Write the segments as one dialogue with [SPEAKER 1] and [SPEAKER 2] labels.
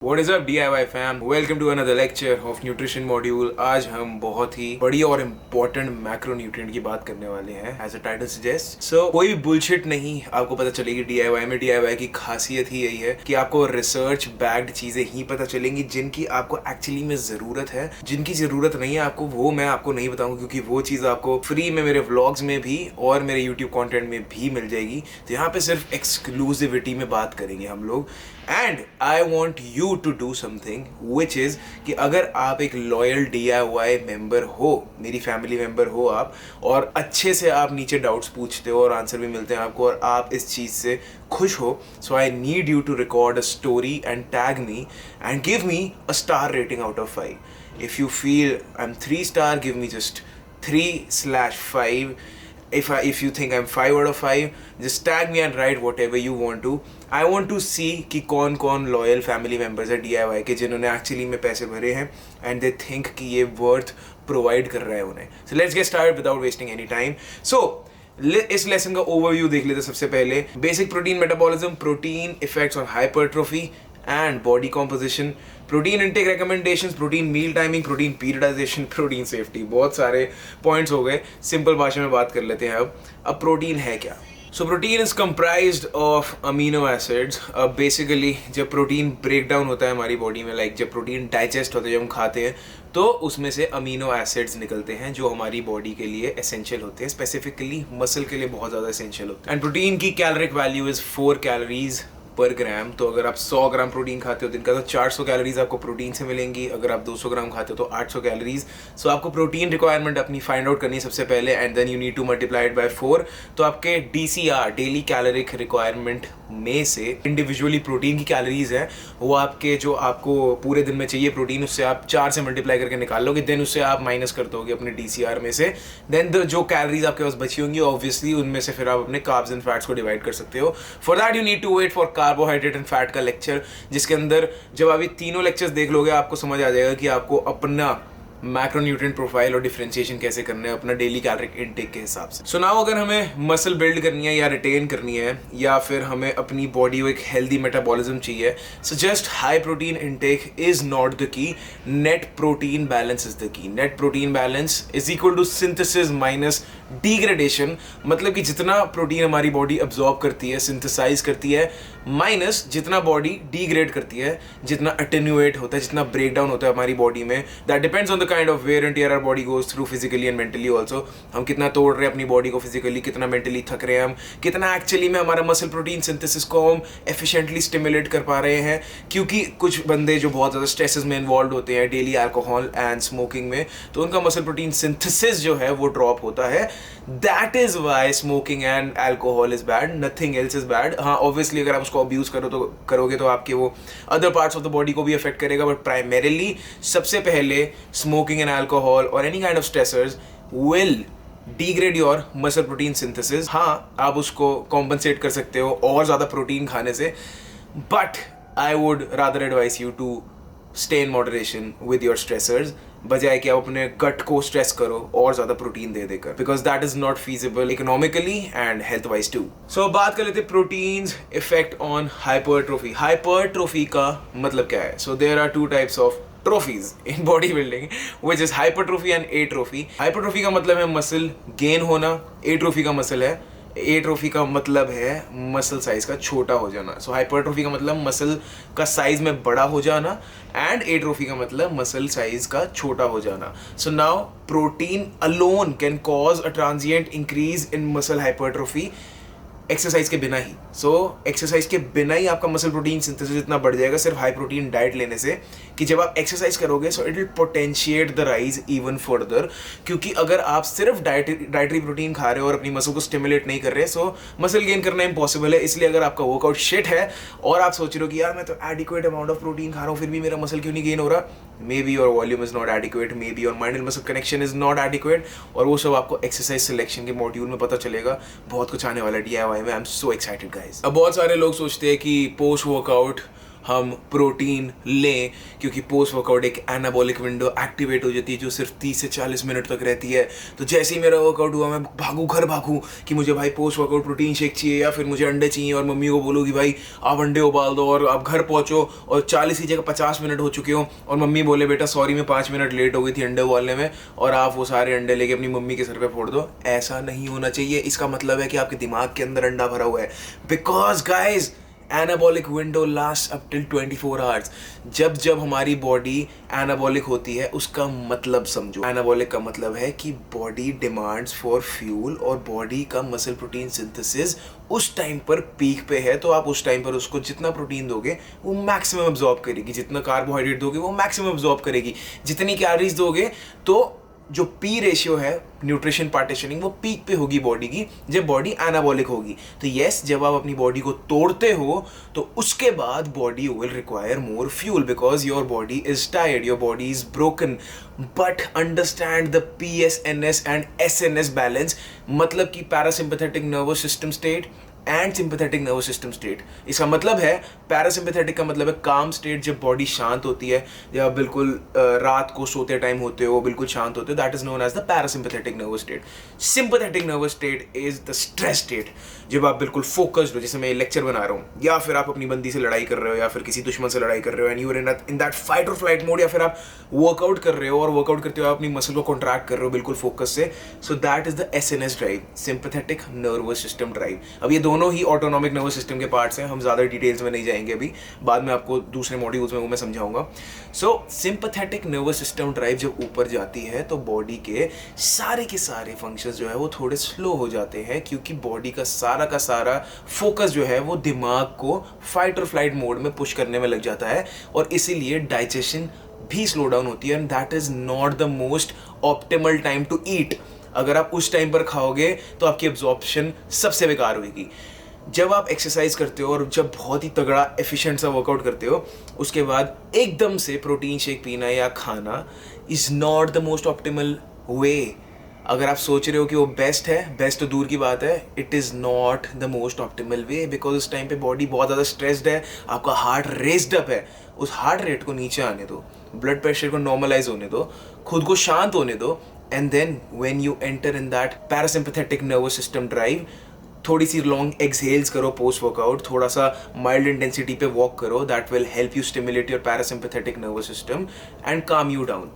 [SPEAKER 1] What is up DIY fam? Welcome to another lecture of nutrition module. आज हम बहुत ही बड़ी और इम्पोर्टेंट मैक्रोन्यूट्रिएंट की बात करने वाले हैं एज अ टाइटल सजेस्ट. सो कोई भी बुलशिट नहीं आपको पता चलेगी DIY में. DIY की खासियत ही यही है कि आपको रिसर्च बैक्ड चीजें ही पता चलेंगी जिनकी आपको एक्चुअली में जरूरत है. जिनकी जरूरत नहीं है आपको, वो मैं आपको नहीं बताऊंगा क्योंकि वो चीज आपको फ्री में मेरे व्लॉग्स में भी और मेरे यूट्यूब कॉन्टेंट में भी मिल जाएगी. तो यहाँ पे सिर्फ एक्सक्लूसिविटी में बात करेंगे हम लोग. And I want you to do something which is कि अगर आप एक लॉयल DIY मेंबर हो, मेरी फैमिली मेंबर हो आप, और अच्छे से आप नीचे डाउट्स पूछते हो और आंसर भी मिलते हैं आपको और आप इस चीज़ से खुश हो, so I need you to record a story and tag me and give me a star rating out of 5. If you feel I am 3 star, give me just 3/5. If you think I'm 5 out of 5, just tag me and write whatever you want to. I want to see कि कौन कौन loyal family members है DIY के जिन्होंने actually में पैसे भरे हैं एंड दे थिंक कि ये वर्थ प्रोवाइड कर रहा है उन्हें. So let's get start without wasting any time. So इस लेसन का ओवरव्यू देख लेते सबसे पहले. Basic protein metabolism, protein effects on hypertrophy and body composition, protein intake recommendations, protein meal timing, protein periodization, protein safety. बहुत सारे points हो गए. सिंपल भाषा में बात कर लेते हैं अब प्रोटीन है क्या. So protein is comprised of amino acids. Basically जब प्रोटीन ब्रेक डाउन होता है हमारी बॉडी में, लाइक जब प्रोटीन डाइजेस्ट होता है, जब हम खाते हैं तो उसमें से अमीनो एसिड्स निकलते हैं जो हमारी बॉडी के लिए एसेंशियल होते हैं, स्पेसिफिकली मसल के लिए बहुत ज़्यादा एसेंशियल होते हैं. एंड प्रोटीन की caloric value is 4 calories per gram. तो अगर आप 100 ग्राम प्रोटीन खाते हो दिन का तो 400 कैलोरीज आपको प्रोटीन से मिलेंगी. अगर आप 200 ग्राम खाते हो तो 800 कैलोरीज. सो आपको प्रोटीन रिक्वायरमेंट अपनी फाइंड आउट करनी है सबसे पहले and then you need to multiply it by 4. तो आपके DCR डेली कैलोरिक रिक्वायरमेंट में से इंडिविजुअली प्रोटीन की कैलोरीज है वो आपके जो आपको पूरे दिन में चाहिए प्रोटीन, उससे आप 4 से मल्टीप्लाई करके निकाल लोगे. देन उससे आप माइनस कर दोगे अपने DCR में से. देन जो कैलोरीज आपके पास बची होंगी ऑब्वियसली उनमें से फिर आप अपने कार्ब्स एंड फैट्स को डिवाइड कर सकते हो. For that you need to wait for carbohydrate and fat का लेक्चर, जिसके अंदर जब आप ये तीनों लेक्चर्स देख लोगे आपको समझ आ जाएगा कि आपको अपना मैक्रोन्यूट्रिएंट प्रोफाइल और डिफरेंशिएशन कैसे करना है अपना डेली कैलोरिक इनटेक के हिसाब से. सो नाउ अगर हमें मसल बिल्ड करनी है या रिटेन करनी है या फिर हमें अपनी बॉडी को एक हेल्दी मेटाबॉलिज्म चाहिए, so just high protein intake is not the key. Net protein balance is the key. Net protein balance is equal to synthesis minus degradation. मतलब कि जितना प्रोटीन हमारी बॉडी अब्जॉर्ब करती है, सिंथेसाइज करती है, माइनस जितना बॉडी डिग्रेड करती है, जितना अटेन्यूएट होता है, जितना ब्रेक डाउन होता है हमारी बॉडी में. That depends on the kind of wear and tear our body goes through physically and mentally also. हम कितना तोड़ रहे हैं अपनी बॉडी को फिजिकली, कितना मेंटली थक रहे हैं हम, कितना एक्चुअली में हमारा मसल प्रोटीन सिंथेसिस को हम एफिशिएंटली स्टिमुलेट कर पा रहे हैं. क्योंकि कुछ बंदे जो बहुत ज़्यादा स्ट्रेसेस में इन्वॉल्व होते हैं डेली अल्कोहल एंड स्मोकिंग में, तो उनका मसल प्रोटीन सिंथेसिस जो है वो ड्रॉप होता है. That is why smoking and alcohol is bad, nothing else is bad. हाँ ऑब्वियसली अगर आप उसको अब्यूज करोगे तो आपके वो other parts of the body को भी अफेक्ट करेगा, बट प्राइमरीली सबसे पहले स्मोकिंग एंड अल्कोहल और any kind of stressors will degrade your muscle protein synthesis. हाँ आप उसको कॉम्पनसेट कर सकते हो और ज़्यादा प्रोटीन खाने से, but I would rather advise you to stay in moderation with your stressors, बजाय कि आप अपने गट को स्ट्रेस करो और ज्यादा प्रोटीन दे देकर, because that is not feasible economically and health wise too. So बात कर लेते हैं proteins effect on hypertrophy. Hypertrophy का मतलब क्या है? So there are 2 types of trophies in body building which is hypertrophy and atrophy. Hypertrophy का मतलब है मसल गेन होना, एट्रोफी का एट्रोफी का मतलब है मसल साइज का छोटा हो जाना. सो हाइपरट्रोफी का मतलब मसल का साइज में बड़ा हो जाना एंड एट्रोफी का मतलब मसल साइज का छोटा हो जाना. So now protein alone can cause a transient increase in muscle hypertrophy exercise के बिना ही. सो एक्सरसाइज के बिना ही आपका मसल प्रोटीन सिंथेसिस इतना बढ़ जाएगा सिर्फ हाई प्रोटीन डाइट लेने से, कि जब आप एक्सरसाइज करोगे so it will potentiate the rise even further. क्योंकि अगर आप सिर्फ डाइटरी प्रोटीन खा रहे हो और अपनी मसल को स्टिमुलेट नहीं कर रहे, सो मसल गेन करना इम्पॉसिबल है. इसलिए अगर आपका वर्कआउट शिट है और आप सोच रहे हो कि यार मैं तो एडिक्वेट अमाउंट ऑफ प्रोटीन खा रहा हूँ फिर भी मेरा मसल क्यों नहीं गेन हो रहा, may be your volume is not adequate, may be your mind and muscle connection is not adequate. और वो सब आपको एक्सरसाइज सिलेक्शन के मॉड्यूल में पता चलेगा. बहुत कुछ आने वाला DIY में. I am so excited guys. अब बहुत सारे लोग सोचते हैं कि पोस्ट वर्कआउट हम प्रोटीन लें, क्योंकि पोस्ट वर्कआउट एक एनाबॉलिक विंडो एक्टिवेट हो जाती है जो सिर्फ 30 से 40 मिनट तक रहती है। तो जैसे ही मेरा वर्कआउट हुआ मैं घर भागूँ कि मुझे भाई पोस्ट वर्कआउट प्रोटीन शेक चाहिए या फिर मुझे अंडे चाहिए, और मम्मी को बोलूँ कि भाई आप अंडे उबाल दो, और आप घर पहुँचो और 40 की जगह 50 मिनट हो चुके हो और मम्मी बोले बेटा सॉरी मैं 5 मिनट लेट हो गई थी अंडे उबालने में, और आप वो सारे अंडे लेके अपनी मम्मी के सर पे फोड़ दो। ऐसा नहीं होना चाहिए। इसका मतलब है कि आपके दिमाग के अंदर अंडा भरा हुआ है। Because guys anabolic window last up till 24 hours. जब हमारी बॉडी एनाबॉलिक होती है उसका मतलब समझो। एनाबॉलिक का मतलब है कि बॉडी डिमांड्स फॉर फ्यूल, और बॉडी का मसल प्रोटीन सिंथेसिस उस टाइम पर पीक पे है। तो आप उस टाइम पर उसको जितना प्रोटीन दोगे वो मैक्सिमम अब्जॉर्ब करेगी, जितना कार्बोहाइड्रेट दोगे वो मैक्सिमम अब्जॉर्ब करेगी, जितनी कैलोरीज दोगे तो जो पी रेशियो है न्यूट्रिशन पार्टीशनिंग वो पीक पे होगी बॉडी की जब बॉडी एनाबॉलिक होगी। तो यस, जब आप अपनी बॉडी को तोड़ते हो तो उसके बाद body will require more fuel because your body is tired, your body is broken. But understand the PSNS and SNS balance, मतलब कि parasympathetic nervous system state and sympathetic nervous system state. इसका मतलब है पैरासिम्पैथेटिक का मतलब है काम state, जब बॉडी शांत होती है, जब आप बिल्कुल रात को सोते टाइम होते हो बिल्कुल शांत होते हो, that is known as the parasympathetic nervous state. Sympathetic nervous state is the stress state, जब आप बिल्कुल फोकस्ड हो, जैसे मैं लेक्चर बना रहा हूँ या फिर आप अपनी बंदी से लड़ाई कर रहे हो या फिर किसी दुश्मन से लड़ाई कर रहे हो and you are in that fight और फ्लाइट मोड, या फिर आप वर्कआउट कर रहे हो और वर्कआउट करते हो आप अपनी मसल को कॉन्ट्रैक्ट कर रहे हो बिल्कुल फोकस से। So that is the SNS drive, sympathetic nervous system drive. अब ये दोनों ही ऑटोनॉमिक नर्वस सिस्टम के पार्ट्स हैं, हम ज़्यादा डिटेल्स में नहीं जाएंगे अभी, बाद में आपको दूसरे मॉड्यूल्स में वो मैं समझाऊंगा। सो सिंपैथेटिक नर्वस सिस्टम ड्राइव जब ऊपर जाती है तो बॉडी के सारे फंक्शंस जो है वो थोड़े स्लो हो जाते हैं, क्योंकि बॉडी का सारा फोकस जो है वो दिमाग को फाइट और फ्लाइट मोड में पुश करने में लग जाता है, और इसीलिए डाइजेशन भी स्लो डाउन होती है। And that is not the most optimal time to eat. अगर आप उस टाइम पर खाओगे तो आपकी एब्जॉर्प्शन सबसे बेकार होगी। जब आप एक्सरसाइज करते हो और जब बहुत ही तगड़ा एफिशिएंट सा वर्कआउट करते हो, उसके बाद एकदम से प्रोटीन शेक पीना या खाना is not the most optimal way. अगर आप सोच रहे हो कि वो बेस्ट है, बेस्ट तो दूर की बात है, it is not the most optimal way, because उस टाइम पे बॉडी बहुत ज़्यादा स्ट्रेस्ड है, आपका हार्ट रेस्ड अप है। उस हार्ट रेट को नीचे आने दो, ब्लड प्रेशर को नॉर्मलाइज होने दो, खुद को शांत होने दो, and then when you enter in that parasympathetic nervous system drive, थोड़ी सी लॉन्ग एक्सहेल्स करो पोस्ट वर्कआउट, थोड़ा सा माइल्ड इंटेंसिटी पे वॉक करो, that will help you stimulate your parasympathetic nervous system and calm you down.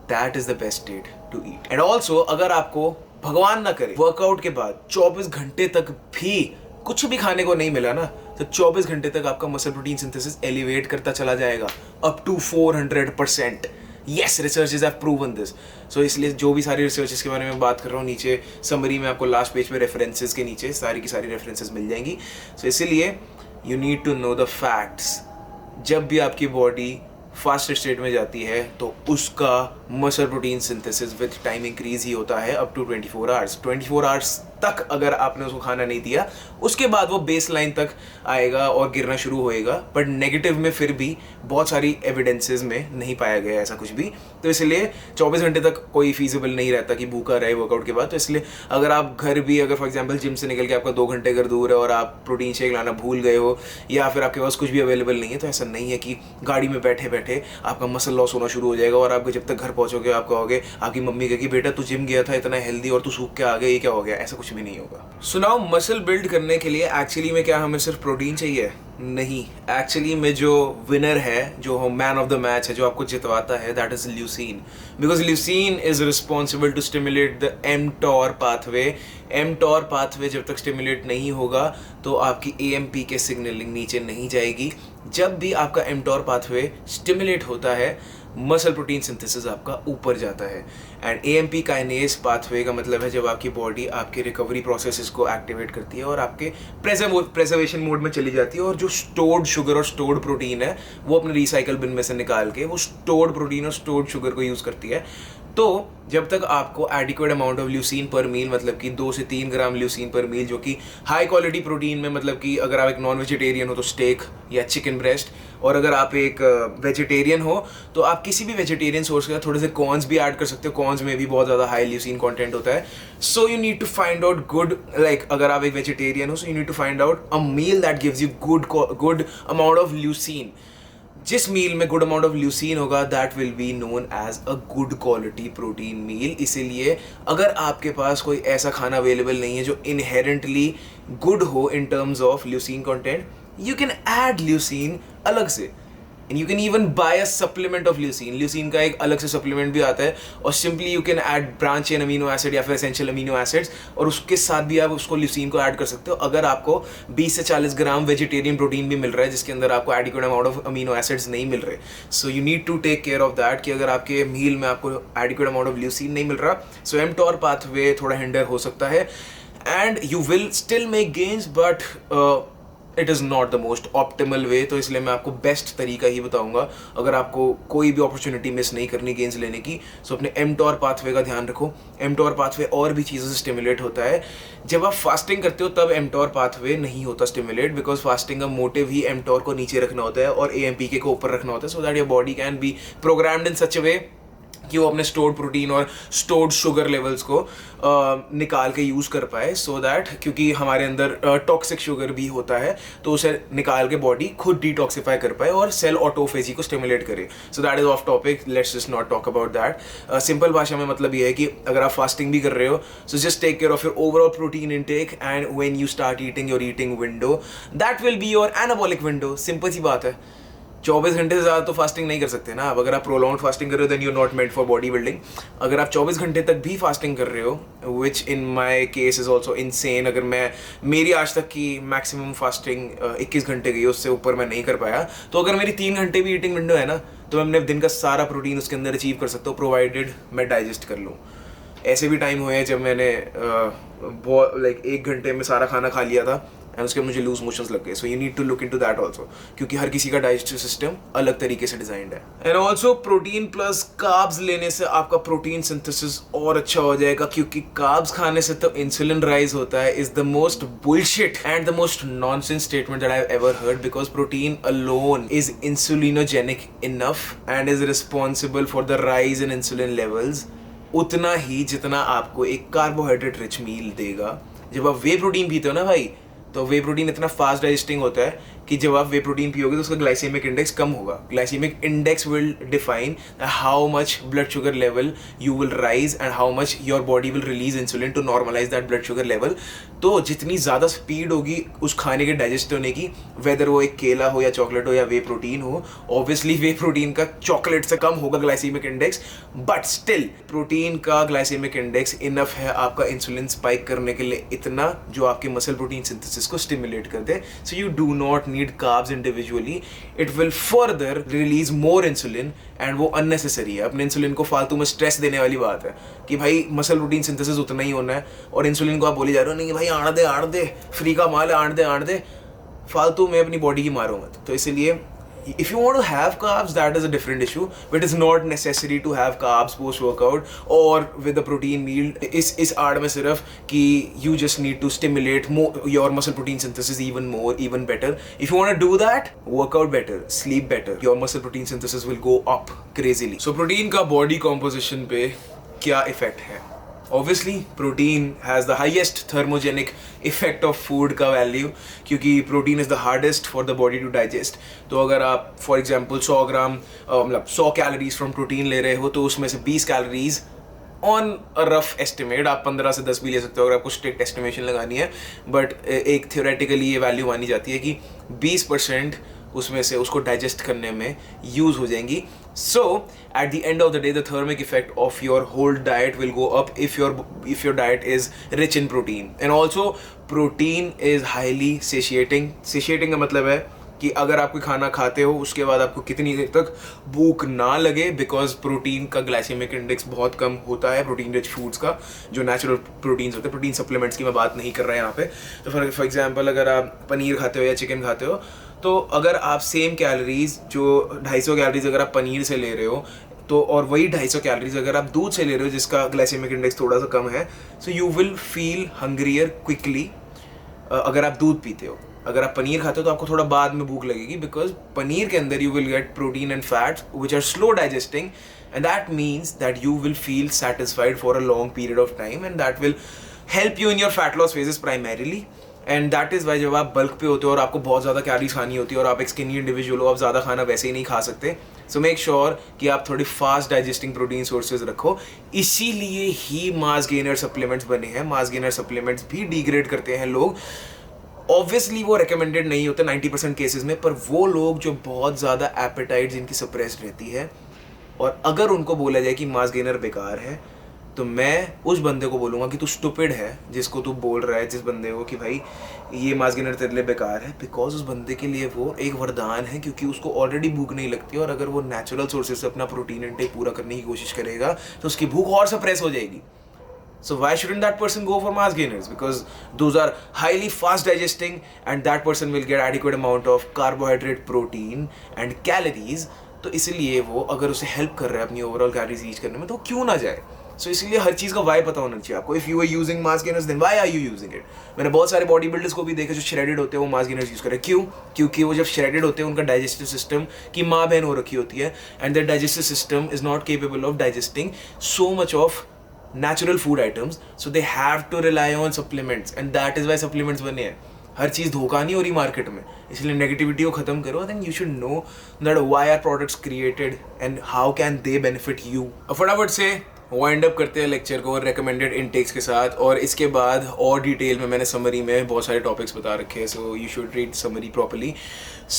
[SPEAKER 1] That is the best state to eat. And also अगर आपको भगवान ना करे वर्कआउट के बाद 24 घंटे तक भी कुछ भी खाने को नहीं मिला ना, तो 24 घंटे तक आपका मसल प्रोटीन सिंथेसिस एलिवेट करता चला जाएगा up to 400%। Yes, researches have proven this. So इसलिए जो भी सारी रिसर्चेस के बारे में बात कर रहा हूँ, नीचे समरी में आपको लास्ट पेज पे रेफरेंसेस के नीचे सारी की सारी रेफरेंसेस मिल जाएंगी। सो इसीलिए you need to know the facts. जब भी आपकी बॉडी फास्ट स्टेट में जाती है तो उसका muscle protein synthesis with time increase ही होता है अप टू 24 आवर्स। 24 आवर्स तक अगर आपने उसको खाना नहीं दिया, उसके बाद वो बेस लाइन तक आएगा और गिरना शुरू होएगा। बट नेगेटिव में फिर भी बहुत सारी एविडेंसेस में नहीं पाया गया ऐसा कुछ भी, तो इसलिए 24 घंटे तक कोई फीजिबल नहीं रहता कि भूखा रहे वर्कआउट के बाद। तो इसलिए अगर आप घर भी, अगर फॉर एग्जाम्पल जिम से निकल के आपका 2 घंटे अगर दूर है और आप प्रोटीन शेक लाना भूल गए हो, या फिर आपके पास कुछ भी अवेलेबल नहीं है, तो ऐसा नहीं है कि गाड़ी में बैठे बैठे आपका मसल लॉस होना शुरू हो जाएगा और आपको जब तक घर पहुंचोगे आप कहोगे, आपकी मम्मी कहेगी बेटा तू जिम गया था इतना हेल्दी और तू सूख के आ गया, ये क्या हो गया? ऐसा कुछ भी नहीं होगा। सो नाउ मसल बिल्ड करने के लिए एक्चुअली में क्या हमें सिर्फ प्रोटीन चाहिए? नहीं, एक्चुअली में जो विनर है, जो मैन ऑफ द मैच है, जो आपको जितवाता है, that is leucine. Because leucine is responsible to stimulate the mTOR pathway. mTOR pathway जब तक स्टिमुलेट नहीं होगा तो आपकी AMP के सिग्नलिंग नीचे नहीं जाएगी। जब भी आपका mTOR पाथवे स्टिमुलेट होता है, मसल प्रोटीन सिंथेसिस आपका ऊपर जाता है। एंड AMP काइनेज पाथवे का मतलब है जब आपकी बॉडी आपके रिकवरी प्रोसेसेस को एक्टिवेट करती है और आपके प्रेजर्वेशन मोड में चली जाती है, और जो स्टोर्ड शुगर और स्टोर्ड प्रोटीन है वो अपने रिसाइकल बिन में से निकाल के वो स्टोर्ड प्रोटीन और स्टोर्ड शुगर को यूज़ करती है। तो जब तक आपको एडिक्वेट अमाउंट ऑफ ल्यूसीन पर मील, मतलब कि 2 से 3 ग्राम ल्यूसीन पर मील, जो कि हाई क्वालिटी प्रोटीन में, मतलब कि अगर आप एक नॉन वेजिटेरियन हो तो स्टेक या चिकन ब्रेस्ट, और अगर आप एक वेजिटेरियन हो तो आप किसी भी वेजिटेरियन सोर्स के साथ थोड़े से कॉर्न्स भी ऐड कर सकते हो। कॉर्न्स में भी बहुत ज़्यादा हाई ल्यूसीन कंटेंट होता है। So you need to find out good, like अगर आप एक वेजिटेरियन हो, so you need to find out a meal that gives you good amount of leucine. जिस मील में गुड अमाउंट ऑफ ल्यूसीन होगा, that will be known as a good quality protein meal. इसीलिए अगर आपके पास कोई ऐसा खाना अवेलेबल नहीं है जो इनहेरेंटली गुड हो in terms of leucine content, you can add leucine अलग से, and you can even buy a supplement of leucine। leucine का एक अलग से सप्लीमेंट भी आता है, और simply you can add branch chain amino acid या फिर एसेंशियल अमीनो एसिड्स, और उसके साथ भी आप उसको ल्यूसीन को ऐड कर सकते हो। अगर आपको 20 से 40 ग्राम वेजिटेरियन प्रोटीन भी मिल रहा है जिसके अंदर आपको adequate amount of amino acids नहीं मिल रहे, so you need to take care of that कि अगर आपके मील में आपको एडिक्वेट अमाउंट ऑफ ल्यूसीन नहीं मिल रहा, सो mTOR पाथवे थोड़ा हिंडर हो सकता है, and you will still make gains, but it is not the most optimal way. तो इसलिए मैं आपको बेस्ट तरीका ही बताऊंगा अगर आपको कोई भी अपॉर्चुनिटी मिस नहीं करनी गेन्स लेने की। सो अपने mTOR पाथवे का ध्यान रखो। mTOR पाथवे और भी चीज़ों से स्टिमुलेट होता है। जब आप फास्टिंग करते हो तब mTOR पाथवे नहीं होता स्टिमुलेट, बिकॉज फास्टिंग का मोटिव ही mTOR को नीचे रखना होता है और AMPK को ऊपर रखना होता है, so that your body can be programmed in such a way कि वो अपने स्टोर्ड प्रोटीन और स्टोर्ड शुगर लेवल्स को निकाल के यूज़ कर पाए, सो दैट, क्योंकि हमारे अंदर टॉक्सिक शुगर भी होता है, तो उसे निकाल के बॉडी खुद डिटॉक्सिफाई कर पाए और सेल ऑटोफेजी को स्टिमुलेट करे। So that is of topic, let's just not talk about that. Simple भाषा में मतलब ये है कि अगर आप फास्टिंग भी कर रहे हो, so just take care of your overall protein intake, and when you start eating your eating window, that will be your anabolic window. Simple सी बात है। 24 घंटे से ज़्यादा तो फास्टिंग नहीं कर सकते ना आप। अगर आप प्रोलॉन्ग फास्टिंग कर रहे हो then you not meant for body building. अगर आप 24 घंटे तक भी फास्टिंग कर रहे हो, which in my case is also insane, अगर मेरी आज तक की मैक्सिमम फास्टिंग 21 घंटे गई, उससे ऊपर मैं नहीं कर पाया, तो अगर मेरी 3 घंटे भी ईटिंग विंडो है ना, तो मैं अपने दिन का सारा प्रोटीन उसके अंदर अचीव कर सकता हूँ, प्रोवाइडेड मैं डाइजेस्ट कर लूँ। ऐसे भी टाइम हुए हैं जब मैंने लाइक 1 घंटे में सारा खाना खा लिया था एंड उसके मुझे लूज मोशंस लग गए। So you need to look into that also, क्योंकि हर किसी का डाइजेस्टिव सिस्टम अलग तरीके से डिजाइंड है। And also protein plus carbs लेने से आपका प्रोटीन सिंथेसिस और अच्छा हो जाएगा, क्योंकि कार्ब्स खाने से तो इंसुलिन राइज होता है is the most bullshit and the most nonsense statement that I have ever heard, because protein alone is insulinogenic enough and is responsible for the rise in insulin levels, उतना ही जितना आपको एक carbohydrate rich मील देगा। जब आप वे protein पीते हो ना भाई, तो वे प्रोटीन इतना फास्ट डाइजेस्टिंग होता है कि जब आप वे प्रोटीन पियोगे तो उसका ग्लाइसेमिक इंडेक्स कम होगा। Glycaemic index will define how much blood sugar level you will rise and how much your body will release insulin to normalise that blood sugar level. तो जितनी ज़्यादा स्पीड होगी उस खाने के डाइजेस्ट होने की, वेदर वो एक केला हो या चॉकलेट हो या वे प्रोटीन हो, ऑब्वियसली वे प्रोटीन का चॉकलेट से कम होगा glycaemic index, but still protein का ग्लाइसेमिक इंडेक्स इनफ है आपका इंसुलिन स्पाइक करने के लिए, इतना जो आपके मसल प्रोटीन सिंथेसिस को स्टिमुलेट कर दे। So you do not need carbs individually, it will further release more insulin and वो unnecessary है। अपने इंसुलिन को फालतू में स्ट्रेस देने वाली बात है कि भाई मसल प्रोटीन सिंथेसिस उतना ही होना है, और इंसुलिन को आप बोले जा रहे हो नहीं कि भाई आड़ दे फ्री का माल है, आड़ दे, फालतू में अपनी बॉडी की मारो मत। तो इसीलिए if you want to have carbs, that is a different issue, but it's not necessary to have carbs post workout or with a protein meal। इस आड़ में सिर्फ कि you just need to stimulate more your muscle protein synthesis even better। if you want to do that, work out better, sleep better, your muscle protein synthesis will go up crazily। so protein का body composition पे क्या effect है? Obviously, protein has the highest thermogenic effect of food का value, क्योंकि protein is the hardest for the body to digest। तो अगर आप for example 100 ग्राम मतलब 100 कैलोरीज from protein ले रहे हो, तो उसमें से 20 calories on a rough estimate, आप 15 से 10 भी ले सकते हो अगर आपको स्ट्रिक्ट एस्टिमेशन लगानी है, बट एक थियोरेटिकली ये वैल्यू मानी जाती है कि 20% उसमें से उसको डाइजेस्ट करने में यूज हो जाएंगी। So at the end of the day the thermic effect of your whole diet will go up if your diet is rich in protein. And also protein is highly satiating का मतलब है कि अगर आप कोई खाना खाते हो उसके बाद आपको कितनी देर तक भूख ना लगे, बिकॉज प्रोटीन का ग्लाइसेमिक इंडेक्स बहुत कम होता है प्रोटीन रिच फूड्स का, जो नेचुरल प्रोटीन्स होते हैं। प्रोटीन सप्लीमेंट्स की मैं बात नहीं कर रहा यहाँ पे। तो फॉर एग्जांपल अगर आप पनीर खाते हो या चिकन खाते हो, तो अगर आप सेम कैलोरीज जो 250 कैलोरीज अगर आप पनीर से ले रहे हो, तो और वही 250 कैलोरीज अगर आप दूध से ले रहे हो जिसका ग्लाइसेमिक इंडेक्स थोड़ा सा कम है, so you will feel हंग्रियर quickly अगर आप दूध पीते हो। अगर आप पनीर खाते हो तो आपको थोड़ा बाद में भूख लगेगी, बिकॉज पनीर के अंदर you will get protein and fats which are slow digesting, and that means that you will feel satisfied for a long period of time, and that will help you in your fat loss phases primarily. And that is why जब आप bulk पे होते हो और आपको बहुत ज़्यादा calories खानी होती है और आप एक स्किनी इंडिविजुअल हो, आप ज़्यादा खाना वैसे ही नहीं खा सकते, सो मेक श्योर कि आप थोड़ी फास्ट डाइजेस्टिंग प्रोटीन सोर्सेज रखो। इसीलिए ही मास गेनर सप्लीमेंट्स बने हैं। मास गेनर सप्लीमेंट्स भी डिग्रेड करते हैं लोग, ऑब्वियसली वो रिकमेंडेड नहीं होते 90% केसेस में, पर वो लोग जो बहुत ज़्यादा एपेटाइट जिनकी सप्रेस्ड रहती है, और अगर उनको बोला जाए कि मास गेनर बेकार है, तो मैं उस बंदे को बोलूँगा कि तू स्टूपिड है, जिसको तू बोल रहा है जिस बंदे को कि भाई ये मास गेनर तेरे लिए बेकार है, बिकॉज उस बंदे के लिए वो एक वरदान है, क्योंकि उसको ऑलरेडी भूख नहीं लगती, और अगर वो नेचुरल सोर्सेज से अपना प्रोटीन इंटेक पूरा करने की कोशिश करेगा तो उसकी भूख और सप्रेस हो जाएगी। So why shouldn't that person go for mass gainers? Because those are highly fast digesting and that person will get adequate amount of carbohydrate, protein and calories. तो इसीलिए वो अगर उसे हेल्प कर रहा है अपनी ओवरऑल कैलोरीज रीच करने में, तो क्यों ना जाए। सो इसीलिए हर चीज़ का वाई पता होना चाहिए आपको। If you are using mass gainers then why are you using it. मैंने बहुत सारे बॉडी बिल्डर्स को भी देखा जो श्रेडेड होते हैं वो मास गेनर्स यूज़ करें। क्यों? क्योंकि वो जब श्रेडेड होते हैं उनका डाइजेस्टिव सिस्टम की माँ बहन हो रखी होती है, and that digestive system is not capable of digesting so much of natural food items, so they have to rely on supplements, and that is why supplements बने हैं। हर चीज़ धोखा नहीं हो रही मार्केट में, इसलिए नेगेटिविटी को ख़त्म करो, then you should know that why are products created and how can they benefit you। अब फटाफट से वाइंड अप करते हैं लेक्चर को रिकमेंडेड इनटेक्स के साथ, और इसके बाद और डिटेल में मैंने समरी में बहुत सारे टॉपिक्स बता रखे हैं, so you should read summary properly.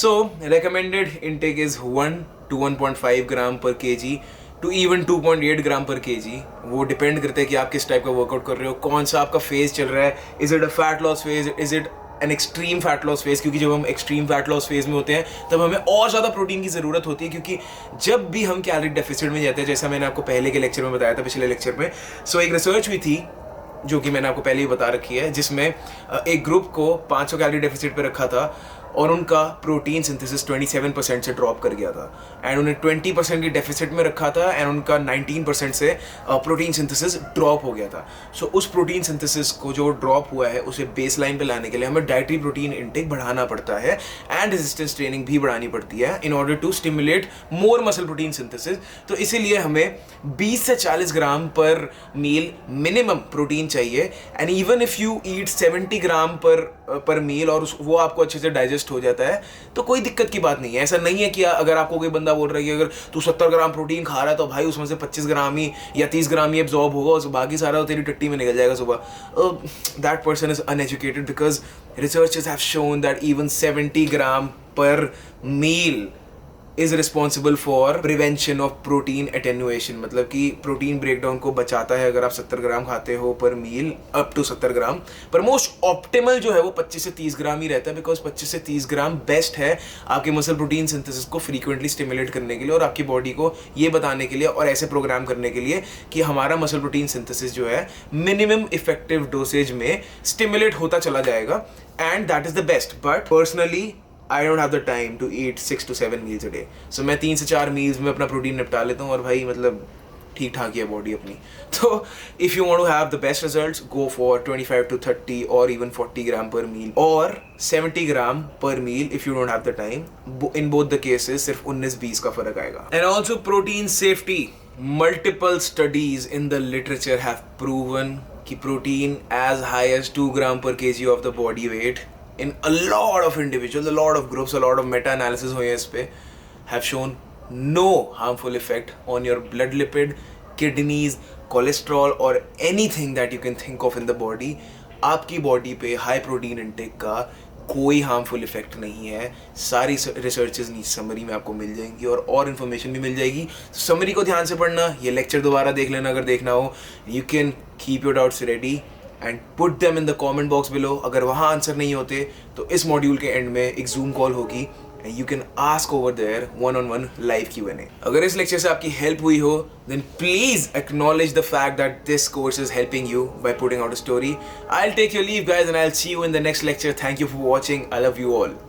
[SPEAKER 1] So recommended intake is 1 to 1.5 ग्राम पर kg टू इवन 2.8 ग्राम पर केजी। वो डिपेंड करता है कि आप किस टाइप का वर्कआउट कर रहे हो, कौन सा आपका फेज चल रहा है, is it a fat loss phase, is it an extreme fat loss phase. क्योंकि जब हम एक्सट्रीम फैट लॉस फेज में होते हैं तब हमें और ज़्यादा प्रोटीन की ज़रूरत होती है, क्योंकि जब भी हम कैलोरी डेफिसिट में जाते हैं, जैसा मैंने आपको पहले के लेक्चर में बताया था, पिछले लेक्चर में, सो एक रिसर्च हुई थी जो कि मैंने आपको पहले ही बता रखी है, जिसमें एक ग्रुप को 500 कैलोरी डेफिसिट पे रखा था और उनका प्रोटीन सिंथेसिस 27% से ड्रॉप कर गया था, एंड उन्हें 20% की डेफिसिट में रखा था एंड उनका 19% से प्रोटीन सिंथेसिस ड्रॉप हो गया था। सो उस प्रोटीन सिंथेसिस को जो ड्रॉप हुआ है उसे बेस लाइन पर लाने के लिए हमें डाइटरी प्रोटीन इंटेक बढ़ाना पड़ता है, एंड रेजिस्टेंस ट्रेनिंग भी बढ़ानी पड़ती है in order to stimulate more muscle protein synthesis. तो इसीलिए हमें 20 से 40 gram per meal minimum protein चाहिए, and even if you eat 70 gram per meal और वो आपको अच्छे से डाइजेस्ट हो जाता है तो कोई दिक्कत की बात नहीं है। ऐसा नहीं है कि अगर आपको कोई बंदा बोल रहा है कि अगर तू 70 ग्राम प्रोटीन खा रहा है तो भाई उसमें से 25 ग्राम ही या 30 ग्राम ही एब्जॉर्ब होगा और बाकी सारा तेरी टट्टी में निकल जाएगा सुबह, that person is uneducated, because researchers have shown that even 70 gram per meal is responsible for prevention of protein attenuation, मतलब कि प्रोटीन ब्रेकडाउन को बचाता है अगर आप 70 ग्राम खाते हो पर मील अप टू 70 ग्राम। पर मोस्ट ऑप्टिमल जो है वो 25 से 30 ग्राम ही रहता है, बिकॉज 25 से 30 ग्राम बेस्ट है आपके मसल प्रोटीन सिंथेसिस को फ्रीक्वेंटली स्टिमुलेट करने के लिए और आपकी बॉडी को ये बताने के लिए और ऐसे प्रोग्राम करने के लिए कि हमारा मसल प्रोटीन सिंथेसिस जो है मिनिमम इफेक्टिव डोसेज में स्टिमुलेट होता चला जाएगा, and that is the best. But personally I don't have the time to eat 6 to 7 meals a day. So मैं 3 से 4 meals में अपना प्रोटीन निपटा लेता हूँ और भाई मतलब ठीक ठाक ही है बॉडी अपनी। तो if you want to have the best results, go for 25 to 30 or even 40 gram per meal or 70 gram per meal if you don't have the time. In both the cases सिर्फ 19-20 का फर्क आएगा। And also protein safety. Multiple studies in the literature have proven कि protein as high as 2 gram per kg of the body weight in a lot of individuals, a lot of groups, a lot of meta-analysis हुए हैं इस पे, have shown no harmful effect on your blood lipid, kidneys, cholesterol or anything that you can think of in the body. आपकी body पे high protein intake का कोई harmful effect नहीं है। सारी रिसर्चेज नीचे समरी में आपको मिल जाएंगी और इन्फॉर्मेशन भी मिल जाएगी। समरी को ध्यान से पढ़ना, ये लेक्चर दोबारा देख लेना अगर देखना हो। You can keep your doubts ready and put them in the comment box below. अगर वहाँ आंसर नहीं होते तो इस मॉड्यूल के एंड में एक जूम कॉल होगी and you can ask over there one-on-one live Q&A. अगर इस लेक्चर से आपकी हेल्प हुई हो then please acknowledge the fact that this course is helping you by putting out a story. I'll take your leave guys and I'll see you in the next lecture. Thank you for watching. I love you all.